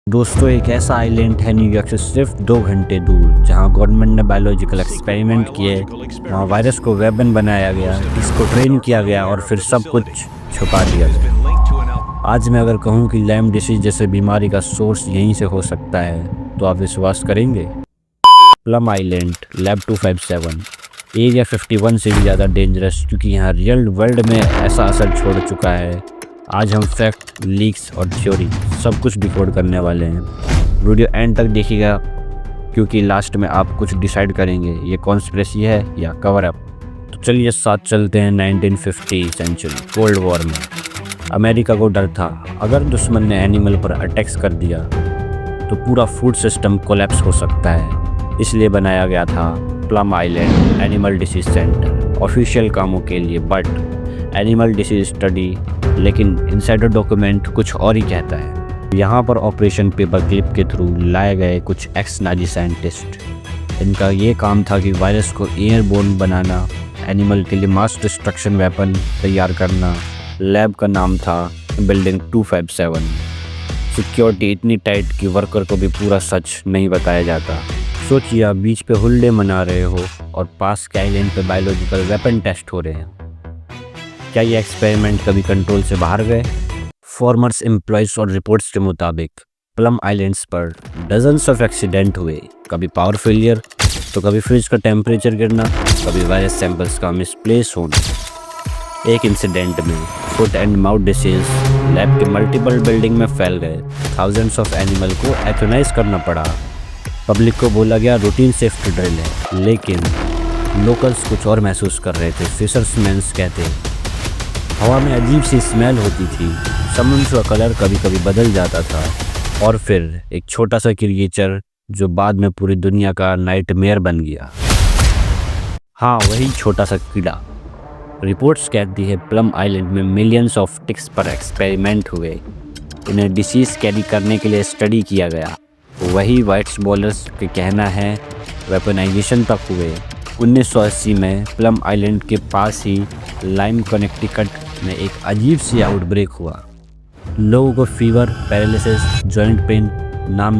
दोस्तों एक ऐसा आइलैंड है न्यूयॉर्क से सिर्फ 2 घंटे दूर जहां गवर्नमेंट ने बायोलॉजिकल एक्सपेरिमेंट किए। वहां वायरस को वेपन बनाया गया, इसको ट्रेन किया गया और फिर सब कुछ छुपा दिया गया। आज मैं अगर कहूं कि लाइम डिसीज जैसे बीमारी का सोर्स यहीं से हो सकता है तो आप विश्वास करेंगे? प्लम आइलैंड लैब 257 एरिया 51 से भी ज़्यादा डेंजरस, क्योंकि यहाँ रियल वर्ल्ड में ऐसा असर छोड़ चुका है। आज हम फैक्ट, लीक्स और थ्योरी सब कुछ डिकोड करने वाले हैं। वीडियो एंड तक देखिएगा, क्योंकि लास्ट में आप कुछ डिसाइड करेंगे ये कॉन्स्पिरेसी है या कवर अप। तो चलिए साथ चलते हैं 1950 सेंचुरी कोल्ड वॉर में। अमेरिका को डर था अगर दुश्मन ने एनिमल पर अटैक्स कर दिया तो पूरा फूड सिस्टम कोलैप्स हो सकता है। इसलिए बनाया गया था plum island animal disease centre official कामों के लिए, बट एनिमल डिसीज स्टडी, लेकिन इनसाइडर डॉक्यूमेंट कुछ और ही कहता है। यहाँ पर ऑपरेशन पेपर क्लिप के थ्रू लाए गए कुछ एक्स नाजी साइंटिस्ट। इनका ये काम था कि वायरस को एयरबोर्न बनाना, एनिमल के लिए मास डिस्ट्रक्शन वेपन तैयार करना। लैब का नाम था बिल्डिंग 257। सिक्योरिटी इतनी टाइट कि वर्कर को भी पूरा सच नहीं बताया जाता। सोचिए आप बीच पे हुल्डे मना रहे हो और पास के आइलैंड पे बायोलॉजिकल वेपन टेस्ट हो रहे हैं। क्या ये एक्सपेरिमेंट कभी कंट्रोल से बाहर गए? फॉर्मर्स एम्प्लॉयज और रिपोर्ट्स के मुताबिक प्लम आइलैंड्स पर डजन्स ऑफ एक्सीडेंट हुए। कभी पावर फेलियर तो कभी फ्रिज का टेम्परेचर गिरना, कभी वायरस सैंपल्स का मिसप्लेस होना। एक इंसिडेंट में foot and mouth disease lab के मल्टीपल बिल्डिंग में फैल गए। थाउजेंड्स ऑफ एनिमल को एथोनाइज करना पड़ा। पब्लिक को बोला गया रूटीन सेफ्टी ड्रिल है, लेकिन लोकल्स कुछ और महसूस कर रहे थे। फिशर्समैन कहते हवा में अजीब सी स्मेल होती थी, समुद्र का कलर कभी कभी बदल जाता था, और फिर एक छोटा सा क्रिएचर जो बाद में पूरी दुनिया का नाइटमेयर बन गया। हाँ, वही छोटा सा कीड़ा। रिपोर्ट्स कहती है प्लम आइलैंड में मिलियंस ऑफ टिक्स पर एक्सपेरिमेंट हुए। इन्हें डिसीज कैरी करने के लिए स्टडी किया गया। वही वाइट्स बॉलर्स के कहना है वेपनाइजेशन तक हुए। 1980 में प्लम आइलैंड के पास ही लाइम कनेक्टिकट में एक अजीब सी आउटब्रेक हुआ। लोगों को फीवर, पैरालिसिस, जॉइंट पेन,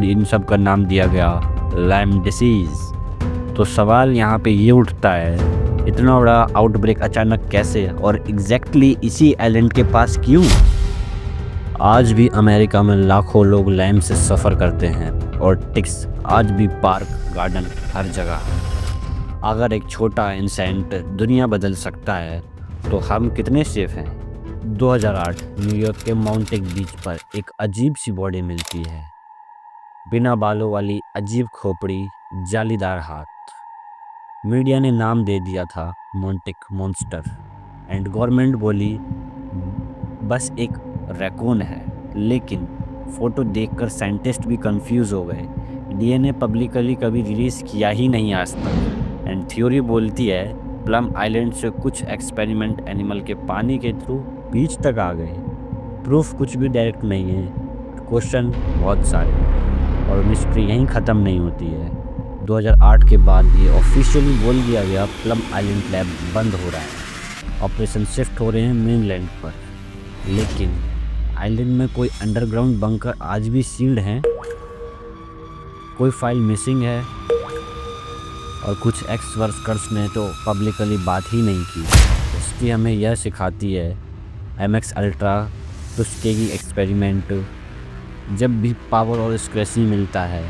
इन सब का नाम दिया गया लाइम डिसीज। तो सवाल यहाँ पे ये उठता है, इतना बड़ा आउटब्रेक अचानक कैसे और एग्जैक्टली इसी आइलैंड के पास क्यों? आज भी अमेरिका में लाखों लोग लाइम से सफ़र करते हैं और टिक्स आज भी पार्क, गार्डन, हर जगह। अगर एक छोटा इंसेंट दुनिया बदल सकता है तो हम कितने सेफ हैं? 2008 न्यूयॉर्क के माउंटेन बीच पर एक अजीब सी बॉडी मिलती है। बिना बालों वाली अजीब खोपड़ी, जालीदार हाथ। मीडिया ने नाम दे दिया था मोंटेक मॉन्स्टर, एंड गवर्नमेंट बोली बस एक रैकून है। लेकिन फोटो देखकर साइंटिस्ट भी कंफ्यूज हो गए। डीएनए पब्लिकली कभी रिलीज किया ही नहीं आज तक। एंड थ्योरी बोलती है प्लम आइलैंड से कुछ एक्सपेरिमेंट एनिमल के पानी के थ्रू बीच तक आ गए। प्रूफ कुछ भी डायरेक्ट नहीं है, क्वेश्चन बहुत सारे, और मिस्ट्री यहीं ख़त्म नहीं होती है। 2008 के बाद ये ऑफिशियली बोल दिया गया प्लम आइलैंड लैब बंद हो रहा है। ऑपरेशन शिफ्ट हो रहे हैं मेनलैंड पर, लेकिन आइलैंड में कोई अंडरग्राउंड बंकर आज भी सील्ड हैं। कोई फाइल मिसिंग है, और कुछ एक्स वर्कर्स ने तो पब्लिकली बात ही नहीं की। हिस्ट्री हमें यह सिखाती है एमएक्स अल्ट्रा टुस्केगी एक्सपेरिमेंट, जब भी पावर और स्क्रेसी मिलता है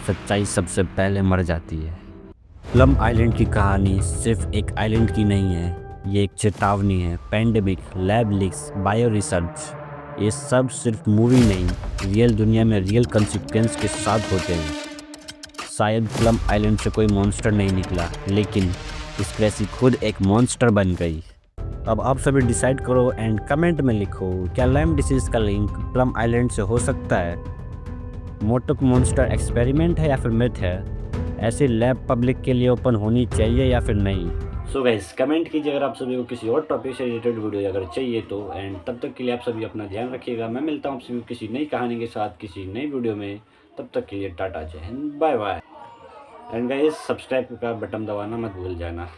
सच्चाई सबसे पहले मर जाती है। प्लम आइलैंड की कहानी सिर्फ एक आइलैंड की नहीं है, ये एक चेतावनी है। Pandemic, lab leaks, bio research, ये सब सिर्फ मूवी नहीं, रियल दुनिया में रियल कंसिक्वेंस के साथ होते हैं। शायद प्लम आइलैंड से कोई मॉन्स्टर नहीं निकला, लेकिन स्क्रेसी खुद एक मॉन्स्टर बन गई। अब आप सभी डिसाइड करो एंड कमेंट में लिखो, क्या लाइम डिसीज का लिंक प्लम आइलैंड से हो सकता है? मोटक मॉन्स्टर एक्सपेरिमेंट है या फिर मिथ है? ऐसी लैब पब्लिक के लिए ओपन होनी चाहिए या फिर नहीं? सो गाइस कमेंट कीजिए अगर आप सभी को किसी और टॉपिक से रिलेटेड वीडियो अगर चाहिए तो। एंड तब तक के लिए आप सभी अपना ध्यान रखिएगा। मैं मिलता हूँ आप सभी किसी नई कहानी के साथ किसी नई वीडियो में। तब तक के लिए tata, Jai Hind, bye bye. And guys subscribe का बटन दबाना मत भूल जाना।